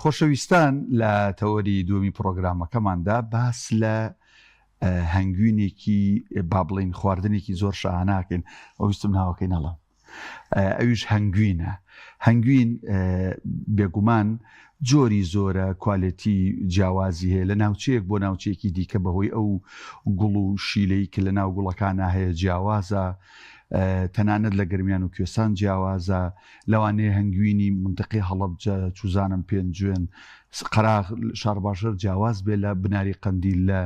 خۆشەویستان لە تەوەری دووەمی پرۆگرامەکەماندا باس لە هەنگوینێکی با بڵین خواردنێکی زۆر شاهاناکەین ئەویستم ناوەکەی نەڵم ئەویش هەنگوینە. هەنگوین بێگومان جۆری زۆرە کوالێتی جیاوازی هەیە لە ناوچەیەک بۆ ناوچەیەکی دیکە بەهۆی ئەو گوڵ و شیلەی کە لە ناو گوڵەکانە هەیە جیاوازە، تەنانەت لە گرمیان و کوێستان جیاوازە. لەوانەیە هەنگوینی منطقەی هەڵەبجە چوزانم پێنجوێن قەراغ شارباشر جیاواز بێ لە بناری قەندیل لە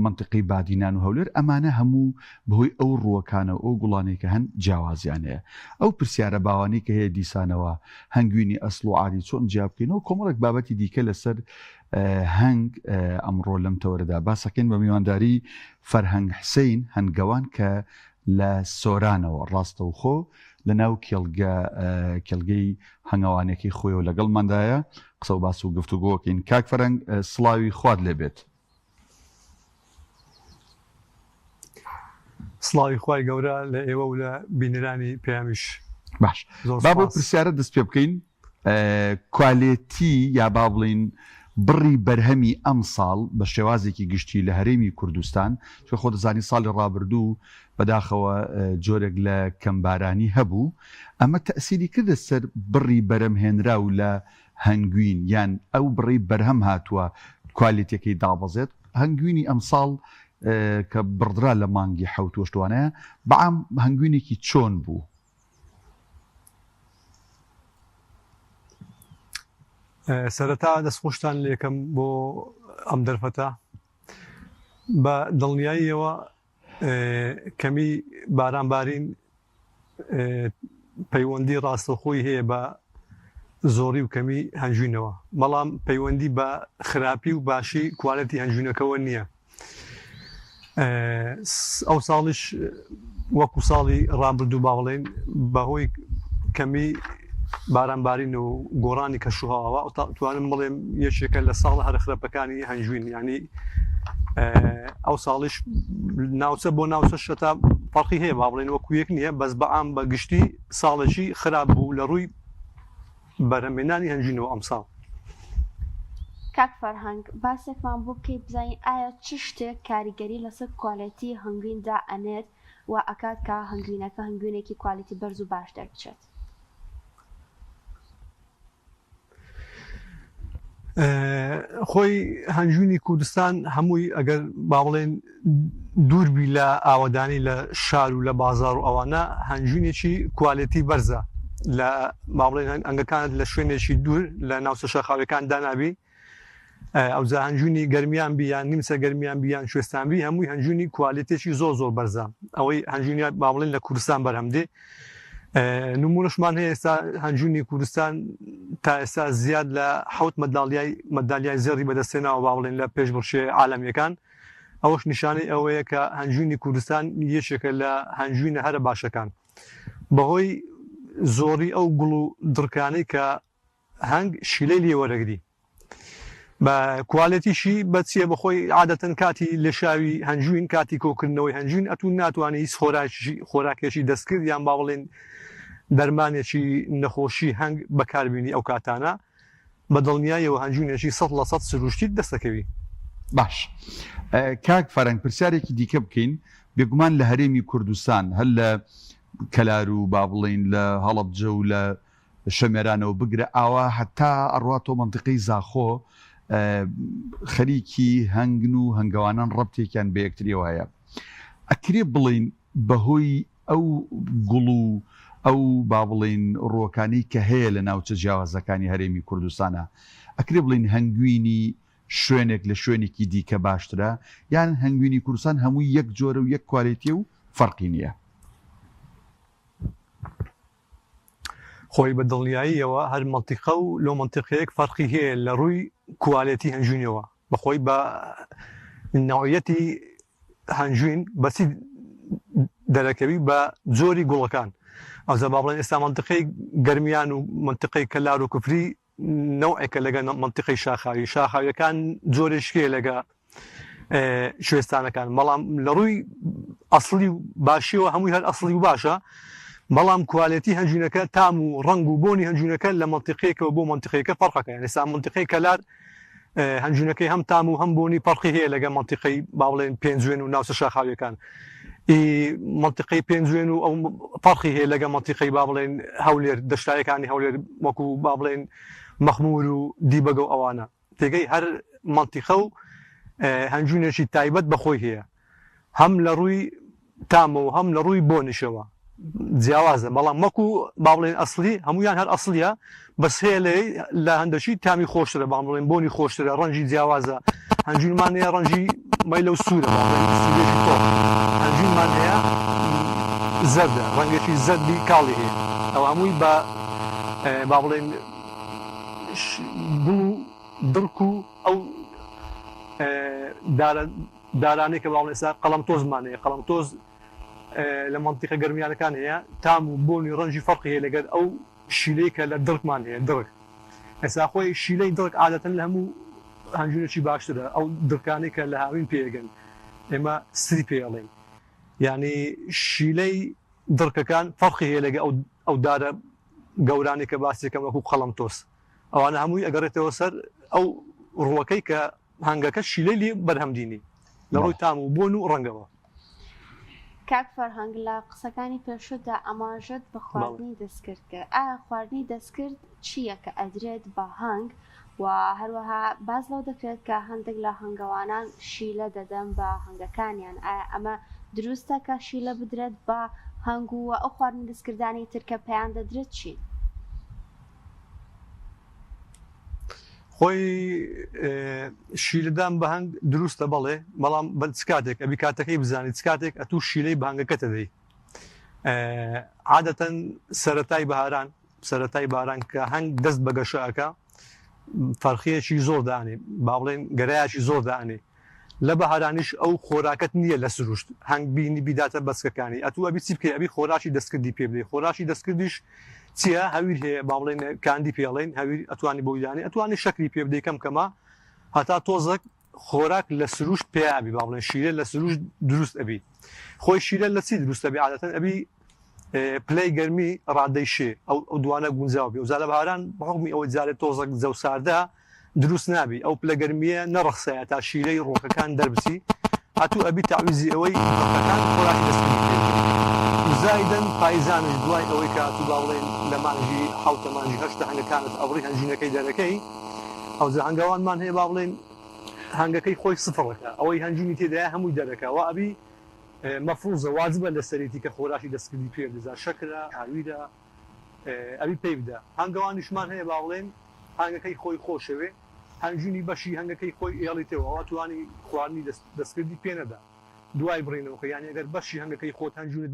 منطقەی بادینان و هەولێر، ئەمانە هەموو بەهۆی ئەو ڕووەکانە ئەو گوڵانەی کە هەن جیاوازیان هەیە. ئەو پرسیارە باوانەی کە هەیە دیسانەوە هەنگوینی ئەسڵ و عادی چۆن جیاب بکەینەوە، کۆمەڵێک بابەتی دیکە لەسەر هەنگ ئەمڕۆ لەم تەوەرەدا باسەکەین بە میوانداری فەرهەنگ حسەین هەنگەوان کە لە سۆرانەوە ڕاستەوخۆ لە ناو کێڵگەی هەنگاوانێکی خۆیەوە لەگەڵماندایە قسە و باس و گفتوگۆکەین. کاک فەرهەنگ سڵاوی خوارد لێبێت. سڵاوی خوای گەورە لە ئێوە و لە بینەرانی پێیامیش. باش با بۆ پرسیارە دەست پێ بکەین. کوالێتی یا با بڵین بڕی بەرهەمی ئەم ساڵ بە شێوازێکی گشتی لە هەرێمی کوردستان، چۆ خۆ دەزانی ساڵی ڕابردوو بەداخەوە جۆرێک لە کەمبارانی هەبوو، ئەمە تەئسیری کردە سەر بڕی بەرەم هێنرا و لە هەنگوین یان ئەو بڕی بەرهەم هاتووە کوالێتەکەی دابەزێت. هەنگوینی ئەم ساڵ کە بڕدرا لە مانگی حوتوەشتوانەیە بەعام هەنگوینێکی چۆن بوو؟ سەرەتا دەستخۆشتان لێکم بۆ ئەم دەرفەتە. بە دڵنیاییەوە کەمی بارانبارین پەیوەندی ڕاستەوخۆی هەیە بە زۆری و کەمی هەنجوینەوە، بەڵام پەیوەندی بە خراپی و باشی کوالەتی هەنجوینەکەەوە نییە. ئەو ساڵش وەکو ساڵی ڕابردوو باوەڵێن بەهۆی کەمی بارانبارین و گۆڕانی کەشوهاوە توانم بڵێم یەکێکە لە ساڵ هەرە خراپەکانی هەنجوین، ینی ئەو ساڵش ناوچە بۆ ناوچە شەتا فەرقی هەیە با بڵێن وەکو یەک نییە، بەس بەعام بە گشتی ساڵێکی خراپ بوو لە ڕووی بەرهەمهێنانی هەنجوینەوە ئەم ساڵ. کاک فەرهەنگ باسێکمان بۆ بکەی بزانین ئایا چ شتێک کاریگەری لەسەر کوالێتی هەنگویندا ئەنێت و ئەکات کە هەنگوینەکە هەنگوینێکی کوالێتی بەرز و باش دەربچێت؟ خۆی هەنجوینی کوردستان هەمووی ئەگەر با بڵێن دووربی لە ئاوەدانی لە شار و لە بازار و ئەوانە هەنجوینێکی کوالێتی بەرزە لە با بڵێن ئەنگەکانت لە شوێنێکی دوور لە ناوچە شەرخاویەکان دانابی. ئەوجا هەنجوینی گەرمیان بیان نیمچە گەرمیان بیان کوێستانبی هەمووی هەنجوینی کوالێتێکی زۆر زۆر بەرزە. ئەوەی هەنجوینی با بڵێن لە کوردستان بەرهەمدێ. نمونەشمان هەیە ئێستا هەنجوینی کوردستان تا ئێستا زیاد لە 7 مەدالیای زێڕی بەدەستێناوە با بڵێن لە پێشبڕشێ عالەمیەکان. ئەوەش نیشانەی ئەوەیە کە هەنجوینی کوردستان یەکێکە لە هەنجوینە هەرە باشەکان بەهۆی زۆری ئەو گوڵ و دڕکانەی کە هەنگ شیلەی لێ وەرەگری. بە کوالێتیشی بەچیە بەخۆی عادەتەن کاتی لێشاوی هەنجوین کاتی کۆکردنەوەی هەنجوین ئەتون ناتوانێت هیچ خۆراکێکی دەستکرد یان با بڵێن دەرمانێکی نەخۆشی هەنگ بەکاربیێنی ئەو کاتانە بە دڵنیاییەوە هەنجوینێکی 100% سروشتیت دەستەکەوی. باش کاک فەرهەنگ پرسیارێکی دیکە بکەین. بێگومان لە هەرێمی کوردستان هەر لە کەلار و با بڵێن لە هەڵەبجە و لە شەمێرانەوە بگرە ئاوا هەتا ئەڕواتۆ منطقەی زاخۆ خەریکی هەنگن و هەنگەوانان ڕەبتێکیان بە یەکتریەوە هەیە. ئەکرێ بڵین بەهۆی ئەو گوڵ و ئەو با بڵین ڕووەکانی کە هەیە لە ناوچە جیاوازەکانی هەرێمی کوردستانە ئەکرێ بڵین هەنگوینی شوێنێک لە شوێنێکی دیکە باشترە یان هەنگوینی کوردستان هەمووی یەک جۆرە و یەک کوالێتی و فەرقی نییە؟ خۆی بە دڵنیاییەوە هەر منتیقە و لۆ منتیقەیەک فەرقی هەیە لە ڕووی کوالێتی هەنجوینەوە بەخۆی بە ناوعەتی هەنجوین بەچی دەرەکەوی بە جۆری گوڵەکان. ئەوزە با بڵێن ئێستا منتیقەی گەرمیان و منتیقەی کەلار و کوفری نەوعێکە لەگە منتیقەی شاخاویەکان جۆرێشکێ لەگە شوێستانەکان، بەڵام لە ڕووی ئەسڵی و باشیەوە هەمووی هەر ئەسڵی و باشە. بەڵام کوالەتی هەنجوینەکە تام و ڕنگ و بۆنی هەنجوینەکە لە منتیقەیەکەوە بۆ منتیقەیەکە فەرقەکە یعنی سا منتیقەی کەلار هەنجوینەکەی هەم تام و هەم بۆنی فەرقی هەیە لەگە منتیقەی با بڵێن پێنجوێن و ناوچە شاخاویەکان منتیقەی پێنجوێن و ئەو فەرقی هەیە لەگە منتیقەی با بڵێن هەولێر دەشتایەکانی هەولێر وەکو با بڵێن مەخمور و دیبەگە و ئەوانە تێگەی هەر منتیقە و هەنجوینێکی تایبەت بەخۆی هەیە هەم لە ڕووی تامە و هەم لە ڕووی بۆنیشەوە جیاوازە بەڵام مەکو با بڵێن ئەسلی هەمویان هەر ئەسلیە بەس هەیە لە هەندەشی تامی خۆشترە با بڵێن بۆنی خۆشترە ڕەنجی جیاوازە هەنجوینمان هەیە ڕەنجی مەیلە و سوورە هەنجوینمان هەیە زەردە ڕەنگێکی زەردی کاڵی هەیە ئەو هەمووی بە با بڵێن گوڵ و دڵک و ئەو دارانەی کە با بڵێن ئێستا قەڵەمتۆزمان هەیە قەڵەمتۆز لە منتیقە گەرمیانەکان هەیە تام و بۆنی ڕەنجی فەرقی هەیە لەگەر ئەو شیلەی کە لە دڵکمان هەیە دڕک ئێستا خۆی شیلەی دڵک عادەتەن لە هەموو هەنجوینێکی باشترە ئەو دڵکانەی کە لە هاوین پێگەن ئێمە سری پێڵێن یعنی شیلەی دڕکەکان فەرقی هەیە لەگە ئەو دارە گەورانی کە باسیەکەم وەکو قەڵەمتۆز ئەوانە هەمووی ئەگەڕێتەوە سەر ئەو ڕووەکەی کە هەنگەکە شیلەی لێ بەرهەمدینی لە ڕووی تام و بۆن و ڕەنگەوە کاک فەرهەنگ لە قسەکانی پێشودا ئەماژەت بە خواردنی دەستکرد کرد ئایا خواردنی دەستکرد چییە کە ئەدرێت بە هەنگ و هەروەها باز لەو دەکرێت کە هەندێک لە هەنگەوانان شیلە دەدەن بە هەنگەکانیان ئایا ئەمە دروستە کە شیلە بدرێت بە هەنگ و ئەو خواردنی دەستکردانی ترکە پێیان دەدرێت چی؟ خۆی شیلەدان بە هەنگ دروستە بەڵێ بەڵام بە چ کاتێک ئەبی کاتەکەی بزانیت چ کاتێک ئەتوو شیلەی بە هەنگەکەتە دەی عادەتەن سەرەتای باران کە هەنگ دەست بە گەشەکە فەرخیەکی زۆر دانێ با بڵێن گەرایکی زۆر دانێ لە بەهارانیش ئەو خۆراکەت نییە لە سروشت هەنگ بینی بیداتە بەسکەکانی ئەتوو ئەبی چی بکەی ئەبی خۆراشی دەستکردی پێ بدەی خۆراشی دەستکردیش چیە هەویر هەیە با بڵێن کاندی پێڵێن هەویر ئەتوانی بۆیدانی ئەتوانی شەکری پێ بدەی کەمکەمە هەتا تۆزێک خۆراک لە سروشت پێیابی با بڵێن شیرە لە سروش دروست ئەبی خۆی شیرە لە چی دروست ئەبی عادەتەن ئەبی پلەی گەرمی ڕادەیشێ ئەو دوانە گونجاو بێ و زالە بەهاران بەحکمی ئەوەی جارێت تۆزێک جەوساردا دروست نابی ئەو پلە گەرمیە نەڕەخسەیە تا شیرەی ڕۆکەکان دەربچی هاتوو ئەبی تاویزی ئەوەی ڕۆکەکان خۆراکی دەستکردی پێ زایدەن پایزانش دوای ئەوەی کە هاتوو با بڵێن لە مانگی حوتە مانگی هەشتە هەنگەکانت ئەوڕی هەنجینەکەی دەرەکەی ئەو هەنگاوانمان هەیە با بڵێن هەنگەکەی خۆی سفڕەکە ئەوەی هەنجینی تێدایە هەمووی دەرەکەەوە ئەبی مەفروزە واجبە لە سەرێتی کە خۆراشی دەستکردی پێ بدەزا شەکرە ئاویرە ئەبی پێی بدە هەنگەوانیشمان هەیە با بڵێن هەنگەکەی خۆی خۆشەوێ هەنجینی بەشی هەنگەکەی خۆی ئێڵیتەوە توانی خواردنی دەستکردی پێ نەدا دوای بڕینەوە یانی ئەگەر بەشی هەنگەکەی خۆت هەنجونت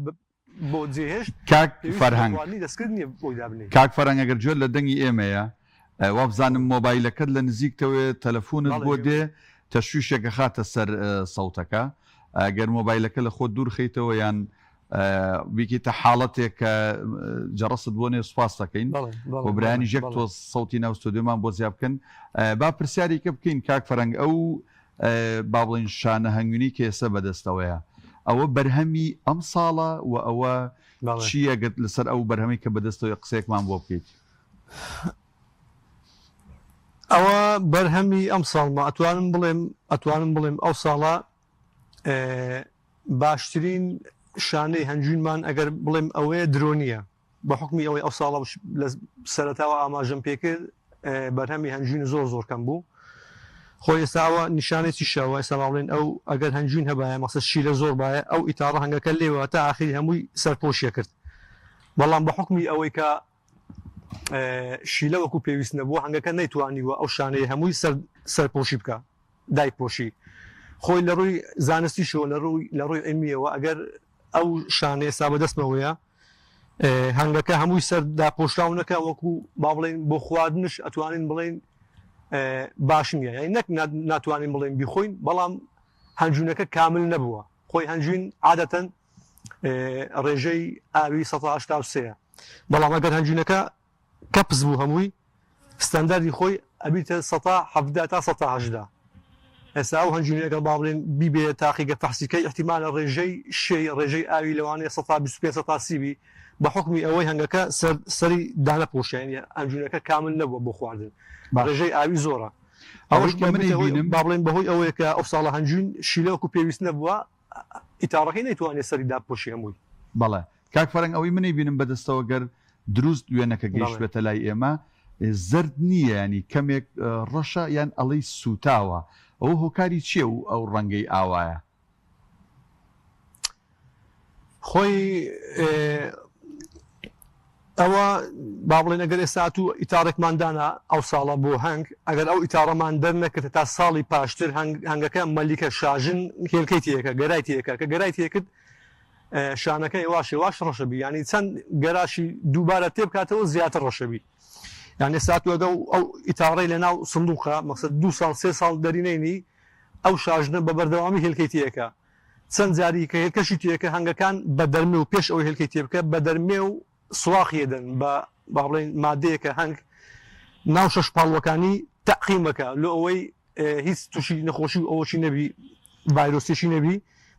بۆ جێهێشت کاک فەرهەنگ دەستکرد نیە بۆی دابنێ کاک فەرهەنگ ئەگەر گوێ لە دەنگی ئێمەیە وا بزانم مۆبایلەکەت لە نزیکتەوێ تەلەفۆنت بۆ دێ تەشویشێکە خاتە سەر سەوتەکە ئەگەر مۆبایلەکە لە خۆت دوور خەیتەوە یان بیکیتە حاڵەتێک کە جەڕست بۆ نێ سوپاس دەکەین بۆ برایانی ژێک تۆ سەوتی ناو ستۆدیۆمان بۆ زیاد بکەن با پرسیارێکە بکەین کاک فەرهەنگ ئەو با بڵێن شانە هەنگوینی کە ئێستا بەدەستەوەیە ئەوە بەرهەمی ئەم ساڵە و ئەوە چیەگەت لەسەر ئەو بەرهەمی کە بەدەستەوەی قسەیەکمان بۆ بکەیت ئەوە بەرهەمی ئەم ساڵمە ئەتوانم بڵێم ئەو ساڵە باشترین شانەی هەنجوینمان ئەگەر بڵێم ئەوەیە درۆنیە بە حکمی ئەوەی ئەو ساڵە لە سەرەتاوە ئاماژەم پێکرد بەرهەمی هەنجوین زۆر کەم بوو خۆی ئێستاوە نیشانێکی شەوە ئێستا باڵێن ئەو ئەگەر هەنجوین هەبایە مەسە شیلە زۆر باە ئەو ئیتاڕە هەنگەکە لێوە تا ئاخری هەمووی سەرپۆشیە کرد بەڵام بە حکمی ئەوەی کە شیلە وەکو پێویست نەبووە هەنگەکە نەیتوانیوە ئەو شانەیە هەمووی سەرپۆشی بکە دایکپۆشی خۆی لە ڕووی زانستیشەوە لە ڕووی ئەمیەوە ئەگەر ئەو شانەیە ئێستا بەدەستمەوەیە هەنگەکە هەمووی سەرداپۆشراونەکە وەکو با بڵێن بۆ خواردنش ئەتوانین بڵێن باش نییە یعنی نەک ناتوانین بڵێن بیخۆین بەڵام هەنجوونەکە کامل نەبووە خۆی هەنجوین عادەتەن ڕێژەی ئاوی 1970 بەڵام ئەگەر هەنجوونەکە کەپز بوو هەمووی ستەندەری خۆی ئەبیتە 1970 تا 1970 ئێستا ئەو هەنجوونەکە با بڵێن بیبێ تاقیگە فەحسیکەی احتیمالە ڕێژەی ڕێژەی ئاوی لەوانەیە 125 تا 30 بە حکمی ئەوەی هەنگەکە سەری دانە پۆشیانی هەنجوونەکە کامل نەبووە بۆ خواردن ڕێژەی ئاوی زۆرە ئەوەش بینم با بڵێن بەهۆی ئەوەیە کە ئەو ساڵە هەنجوین شیلەوەکو پێویست نەبووە ئیتاڕەکەی نەیتوانێت سەری داپۆشی هەمووی بەڵێ کاک فەرەنگ ئەوەی منی بینم بەدەستەوە گەر دروست دوێنەکە گەیشتێتە لای ئێمە زرد نییە ینی کەمێک ڕەشە یان ئەڵەی سوتاوە ئەو هۆکاری چییە و ئەو ڕەنگەی ئاوایە خۆی ئەوە با بڵێن ئەگەر ئێستا و ئیتارێکماندانە ئەو ساڵە بۆ هەنگ ئەگەر ئەو ئیتارەمان دەرنەکرد تا ساڵی پاشتر هەنگەکە مەلیکە شاژن هێلکەی تیەکە گەرای تیەکە کە گەرای تێکرد شانەکە واش ڕەشەبی ینی چەند گەراشی دووبارە تێ بکاتەوە زیاتر ڕەشەبی یعنی ئێستا ئەگە ئەو ئیتاڕی لە ناو سندوقە مەقسەد 2 ساڵ 3 ساڵ دەرینەینی ئەو شاژنە بە بەردەوامی هێلکەی تیەکە چەند جاری کە هێلکەشی تیەکە هەنگەکان بە دەرمێ و پێش ئەوەی هێلکەی تێ بکە بە دەرمێ و سواخیدن بە باڵێن مادەیەکە هەنگ ناو شەش پاڵوەکانی تەقیمەکە لە ئەوەی هیچ تووشی نەخۆشی و ئەوەشی نەبی ڤایرۆسیشی نەبی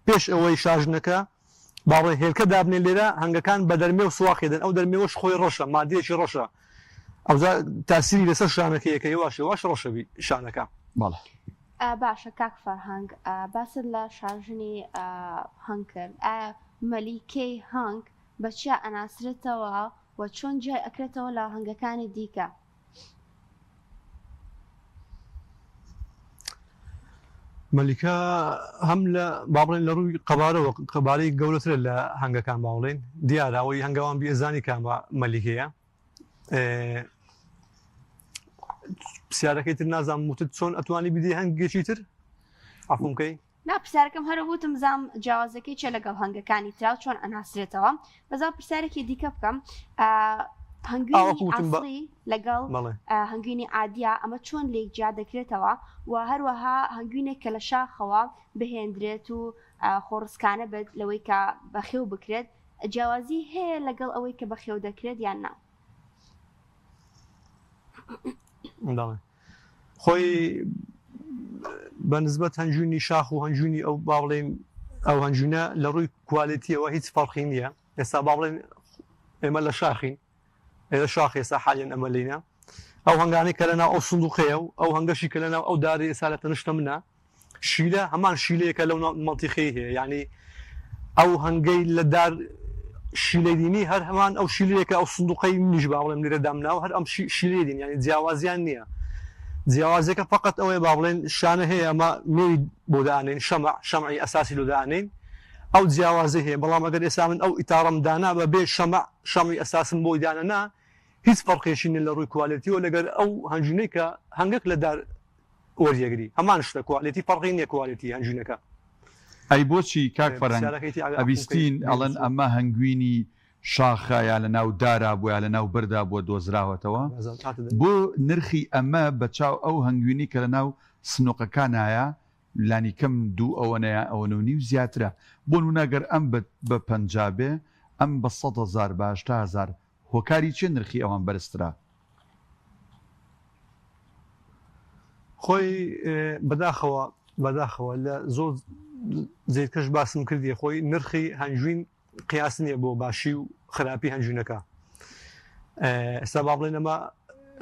پێش ئەوەی شاژنەکە باڵێ هێلکە دابنێ لێرە هەنگەکان بە دەرمێ و سواخیدن ئەو دەرمێوەش خۆی ڕەشە مادەیەکی ڕەشە ئەوزا تاسیری لەسەر شانەکەیەکە واش ڕەشەبی شانەکە بەڵێ باشە کاک فەرهەنگ باست لە شاژنی هەنگ کرد مەلیکەی هەنگ بە چیا ئەناسرێتەوە و چۆن جای ئەکرێتەوە لە هەنگەکانی دیکە مەلیکە هەم لە با بڵێن لە ڕووی قەبارەوە قەبارەی گەورەترە لە هەنگەکان با بڵێن دیارەوەی هەنگاوان بێزانی کامە مەلیکەیە پرسیارەکەی تر نازانم وتت چۆن ئەتوانی بدی هەنگێکی تر عەفومکەی نا پرسیارەکەم هەرە وتم زام جیاوازەکەی چێ لەگەڵ هەنگەکانی ترا چۆن ئەناسرێتەوە بەزا پرسیارێکی دیکە بکەم هەنگوینی ئاسڵی لەگەڵ هەنگوینی عادیە ئەمە چۆن لێکجیا دەکرێتەوە و هەروەها هەنگوینێک کە لە شاخەوە بهێندرێت و خۆڕسکانە بێت لەوەی کە بەخێو بکرێت جیاوازی هەیە لەگەڵ ئەوەی کە بەخێو دەکرێت یان نا خۆی بەنسبەت هەنجوینی شاخ و هەنجوینی ئەو با بڵێن ئەو هەنجوینە لە ڕووی کوالیتیەوە هیچ فەرقی نییە ئێستا با بڵێن ئێمە لە شاخین ئێرە شاخ ئێستا حالیان ئەمەلینە ئەو هەنگانەی کە لەناو ئەو سندوقەیە و ئەو هەنگەشی کە لەناو ئەو داری ئێستا لە تەنیشتە منە شیلە هەمان شیلەیەکە لەو مەڵتیخەی هەیە یعنی ئەو هەنگەی لە دار شیلەی دینی هەر هەمان ئەو شیلەیەکە ئەو سندوقەی منیش با بڵێم لێرە دامناوە هەر ئەم شیلەی دین یعنی جیاوازیان نییە جیاوازەکە فقط ئەوەیە با بڵێن شانە هەیە ئەمە مێوی بۆ دانین شەمعی ئەساسی لۆ دانین ئەو جیاوازە هەیە بەڵام ئەگەر ئێستا من ئەو ئیتارەم دانا بە بێ شەمعی ئەساسم بۆی دانەنا هیچ فەرقێکی نیە لە ڕووی کوالیتیەوە لەگەر ئەو هەنجوینەی کە هەنگێک لە دار وەریەگری هەمان شتە کوالیتی فەرقی نییە کوالیتی هەنجوینەکە ئەی بۆچی کاک فەرەنگ ئەبیستین ئەڵەن ئەمە هەنگوینی شاخە یا لە ناو دارا بووە یا لە ناو بەردا بووە دۆزراوەتەوە بۆ نرخی ئەمە بە چاو ئەو هەنگوینی کە لە ناو سنووقەکانایە لانی کەم دوو ئەوەنەیە ئەوە و زیاترە بۆ نوونەگەر ئەم بە پەنجابێ ئەم بە 100,000 بە 80,000 هۆکاری چێ نرخی ئەوان بەرزترە خۆی بەداخەوە لە زۆر زیرکەش باسم کردی خۆی نرخی هەنجوین قیاس نییە بۆ باشی و خراپی هەنجوینەکە ئێستا با بڵێن ئەمە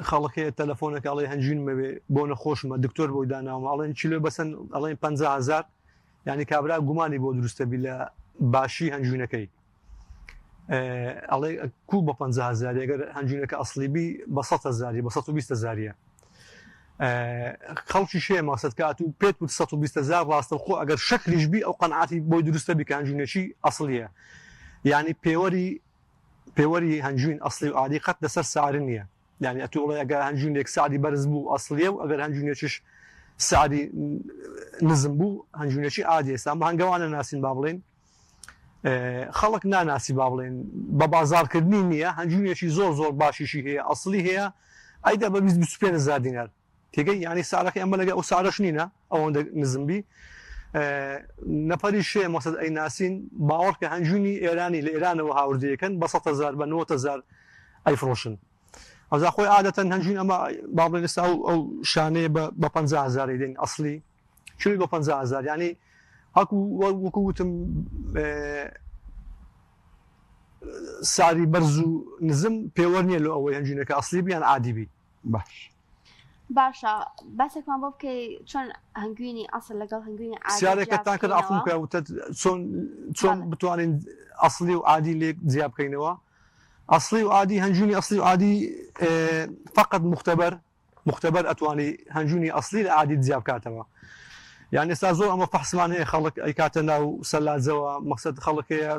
خەڵکەیە تەلەفۆنەکە ئەڵێ هەنجوین مەوێ بۆ نەخۆشمە دکتۆر بۆی داناوە ئەڵێن چیلۆ بەسەن ئەڵێن 50,000 یعنی کابرا گومانی بۆ دروستەبی لە باشی هەنجوینەکەی ئەڵێ کو بە 50,000 ئەگەر هەنجوینەکە ئەسلیبی بە 100,000 بە 120,000 خەڵکی شێ مەقسەد کات و پێت 120,000 ڕاستە خۆ ئەگەر شەکریش بی ئەو قەنعاتی بۆی دروستەبی کە هەنجوینەکەی ئەسلیە یعنی پێوەری هەنجوین ئەسلی و عادی قەت لەسەر سعر نییە یعنی ئەتوڵێ ئەگەر هەنجوینێک سعدی بەرز بوو ئەسلیە و ئەگەر هەنجوینێکیش سعدی نزم بوو هەنجوینەکەی عادی ئێستا هەنگاوانە ناسین با بڵێن خەڵک ناناسی با بڵێن بە بازارکردنی نییە هەنجوینێکی زۆر باشیشی هەیە ئەسلی هەیە ئەیدا بە 25,000 دینار تێگەی یعنی سعرەکەی ئەمە لەگە ئەو سعرەش نینە ئەوەندە نزمبی نەپەری شێ مەقسەد ئەی ناسین باوەڕ کە هەنجوینی ئێرانی لە ئێرانەوە هاوردەیەکەن بە 100,000 بە 90,000 ئەیفرۆشن ئەوزا خۆی عادەتەن هەنجوین ئەمە با بڵێن ئێستا ئەو شانەیە بە 50,000 دێن ئەسلی چوی بە 50,000 یعنی هەکو وەکو وتم ساری بەرز و نزم پێوە نییە لە ئەوەی هەنجوینەکە ئەسلی بیان عادیبی. باش باشە باسێکمان بۆ بکەی چۆن هەنگوینی ئەسڵ لەگەڵ هەنگوینی سیارێکتان کرد ئەفم کە چۆن بتوانین ئەسلی و عادی لێ جیا بکەینەوە. ئەسلی و عادی هەنجوینی ئەسلی و عادی فقط مختبەر ئەتوانی هەنجوینی ئەسلی لە عادی جیا بکاتەوە. یان ئێستا زۆر ئەمە فەحسمان هەیە خەڵک ئەیکاتە ناو سەلاجەوە مەقسەد خەڵکەیە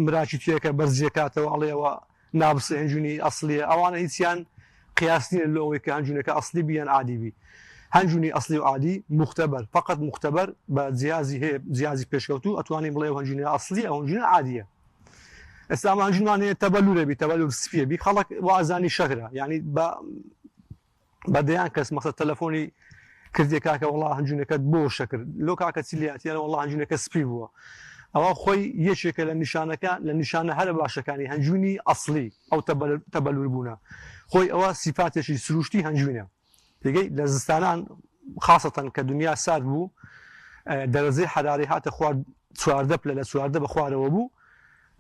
مراکی توێکە بەرزیەکاتەوە ئەڵێەوە نابسە هەنجوینی ئەسلیە ئەوانە هیچیان قیاسنیە لەوەی کە هەنجوینەکە ئەسلی بیان عادیبی. هەنجوینی ئەسلی و عادی مختبەر فقط مختبەر بە جیازی هەیە جیازی پێشکەوتو ئەتوانین بڵێ هەنجوینی ئەسلی ئەو هەنجوینە عادیە. ئێستا هەنجوینمان هەیە تەبەلورێبی تەبەلور سپیەبی خەڵک وازانی شەکرە یعنی بە دەیان کەس مەقسەد تەلەفۆنی کردی کاکە وڵا هەنجوینەکەت بۆ شەکر لۆ کاکە چیلیاتیانە وڵا هەنجوینەکە سپی بووە. ئەوە خۆی یەکێکە لە نیشانەکە لە نیشانە هەرە باشەکانی هەنجوینی ئەسلی ئەو تەبەلور بوونە. خۆی ئەوە سیفاتێکی سروشتی هەنجوینە. تێگەی لە زستانان خاصەتەن کە دنیا سارد بوو دەرەجەی حراری هاتە خوارد 14 پلە لە 14 بە خوارەوە بوو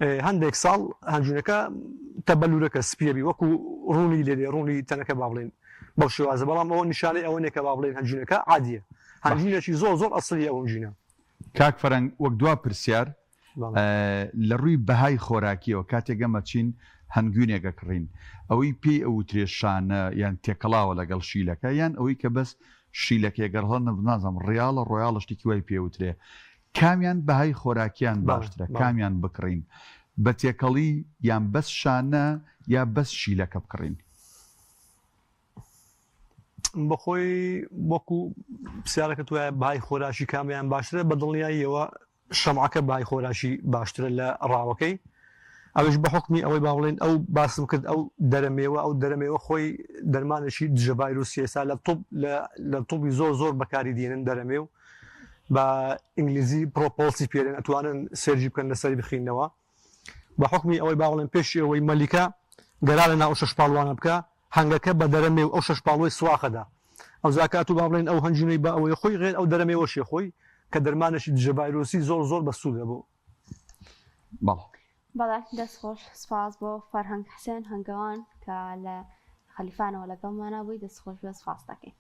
هەندێک ساڵ هەنجوینەکە تەبەلورەکە سپیەبی وەکو ڕوونی لێدێ ڕوونی تەنەکە با بڵێن بەو شێوازە بەڵام ئەوە نیشانەی ئەوە نێکە با بڵێن هەنجوینەکە عادیە هەنجوینێکی زۆر ئەسڵی ئەو هەنجوینە. کاک فەرەنگ وەک دوا پرسیار لە ڕووی بەهای خۆراکیەوە کاتێک ئەمە چین هەنگوینێکە کڕین ئەوەی پێی ئەو ترێشانە یان تێکەڵاوە لەگەڵ شیلەکە یان ئەوەی کە بەس شیلەکە گەڕڵ نازم ڕیاڵە ڕۆیاڵە شتێکی وای پێوترێ کامیان بەهای خۆراکیان باشترە کامیان بکڕین بە تێکەڵی یان بەس شانە یا بەس شیلەکە بکڕین. بەخۆی وەکو پرسیارەکە توایە بەهای خۆراشی کامیان باشترە بە دڵنیاییەوە شەمعەکە بەهای خۆراشی باشترە لە ڕاوەکەی ئەوش بە حکمی ئەوەی با بڵێن ئەو باسم کرد ئەو دەرەمێوە خۆی دەرمانشی دژە ڤایرۆسی ئێستا لە تووبی زۆر بەکاری دێنن دەرەمێ و بە ئینگلیزی پرۆپۆلسی پێرن ئەتوانن سێرجی بکەن لەسەری بخینەوە بە حکمی ئەوەی با بڵێن پێشی ئەوەی مەلیکە گەرا لە ناو شەش پاڵوانە بکە هەنگەکە بە دەرەمێ و ئەو شەش پاڵۆی سواخەدا ئەو زاکات و با بڵێن ئەو هەنجوینەی بە ئەوەی خۆی غێر ئەو دەرەمێوەشی خۆی کە دەرمانشی دژە ڤایرۆسی زۆر بەسوودە بوو. بەڵێ دەستخۆش سپاس بۆ فەرهەنگ حسێن هەنگەوان کە لە خەلیفانەوە لەگەڵمانە بووی دەستخۆش بە سپاس دەکەین.